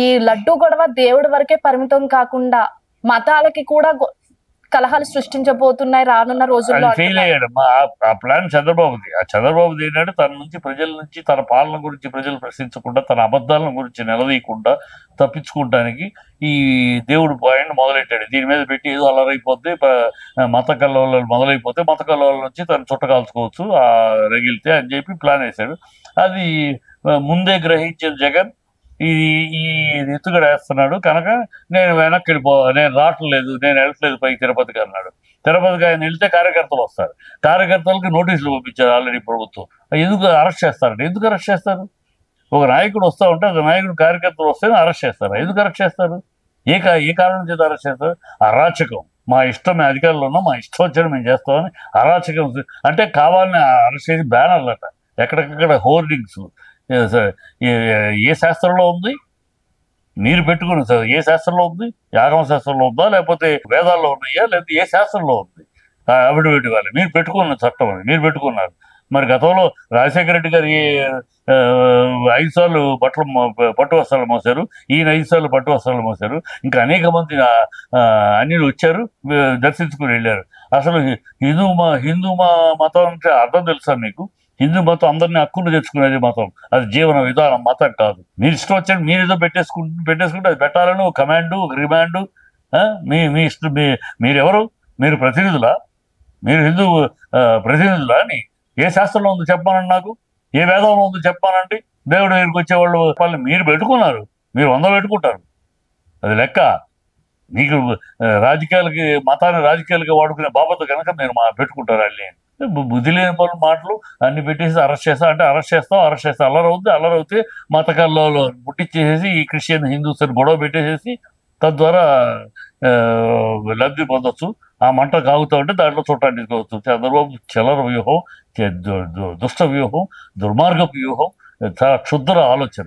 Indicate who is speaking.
Speaker 1: ఈ లడ్డు గొడవ దేవుడి వరకే పరిమితం కాకుండా మతాలకి కూడా కలహాలు సృష్టించబోతున్నాయి రానున్న రోజుల్లో.
Speaker 2: ఫెయిల్ అయ్యాడు ఆ ప్లాన్ చంద్రబాబుది. ఆ చంద్రబాబుది ఏంటంటే తన నుంచి ప్రజల నుంచి తన పాలన గురించి ప్రజలు ప్రశ్నించకుండా, తన అబద్ధాలను గురించి నిలదీయకుండా తప్పించుకోవడానికి ఈ దేవుడు పాయింట్ మొదలెట్టాడు. దీని మీద పెట్టి ఏదో అలరైపోతే మత కల్లోలు మొదలైపోతే మత కల్లోల నుంచి తను చుట్టకాల్చుకోవచ్చు రగిలితే అని చెప్పి ప్లాన్ వేశాడు. అది ముందే గ్రహించిన జగన్ ఈ ఈ ఎత్తుగడ వేస్తున్నాడు కనుక నేను వెనక్కి నేను రావట్లేదు, నేను వెళ్ళట్లేదు పైకి తిరుపతికి అన్నాడు. తిరుపతికి ఆయన వెళ్తే కార్యకర్తలు వస్తారు. కార్యకర్తలకి నోటీసులు పంపించారు ఆల్రెడీ ప్రభుత్వం. ఎందుకు అరెస్ట్ చేస్తారండి? ఎందుకు అరెస్ట్ చేస్తారు? ఒక నాయకుడు వస్తూ ఉంటే ఒక నాయకుడు కార్యకర్తలు వస్తేనే అరెస్ట్ చేస్తారు. ఎందుకు అరెస్ట్ చేస్తారు? ఏ కారణం చేత అరెస్ట్ చేస్తారు? అరాచకం. మా ఇష్టం, మేము అధికారులు ఉన్నాం, మా ఇష్టం వచ్చాడు మేము చేస్తామని అరాచకం. అంటే కావాలని అరెస్ట్ చేసి బ్యానర్లు అట, ఎక్కడికక్కడ హోర్డింగ్స్. ఏ శాస్త్రంలో ఉంది? మీరు పెట్టుకుని ఏ శాస్త్రంలో ఉంది? యాగమ శాస్త్రంలో ఉందా, లేకపోతే వేదాల్లో ఉన్నాయా, లేకపోతే ఏ శాస్త్రంలో ఉంది? అఫిడవిట్ ఇవ్వాలి. మీరు పెట్టుకున్న చట్టం అది, మీరు పెట్టుకున్నారు. మరి గతంలో రాజశేఖర రెడ్డి గారు 5 సార్లు పట్టు వస్త్రాలు మోసారు, ఈయన 5 సార్లు పట్టు వస్త్రాలు మోసారు. ఇంకా అనేక మంది అన్యులు వచ్చారు, దర్శించుకుని వెళ్ళారు. అసలు హిందూ మతం అంటే అర్థం తెలుసా మీకు? హిందూ మతం అందరినీ హక్కులు తెచ్చుకునేది మతం, అది జీవన విధానం, మతం కాదు. మీరు ఇష్టం వచ్చాడు మీరు ఏదో పెట్టేసుకుంటే అది పెట్టాలని ఒక కమాండు, ఒక రిమాండు. మీ ఇష్టం. మీరెవరు? మీరు ప్రతినిధులా? మీరు హిందూ ప్రతినిధులా అని ఏ శాస్త్రంలో ఉంది చెప్పానండి నాకు? ఏ వేదంలో ఉంది చెప్పానండి? దేవుడు దగ్గరికి వచ్చేవాళ్ళు వాళ్ళని మీరు పెట్టుకున్నారు, మీరు 100 పెట్టుకుంటారు, అది లెక్క. మీకు మతాన్ని రాజకీయాలకి వాడుకునే బాబతో కనుక మీరు పెట్టుకుంటారు అల్లి. బుద్ధి లేని పనులు మాటలు అన్ని పెట్టేసి అరెస్ట్ చేస్తాం అల్లరవుతే మతకాల్లో పుట్టించేసేసి ఈ క్రిస్టియన్ హిందూస్ అని గొడవ పెట్టేసేసి తద్వారా లబ్ధి పొందొచ్చు. ఆ మంట కాగుతూ ఉంటే దాంట్లో చూడటానికి తీసుకోవచ్చు. చంద్రబాబు చలర వ్యూహం, దుష్ట వ్యూహం, దుర్మార్గపు వ్యూహం, చాలా క్షుద్ర ఆలోచన.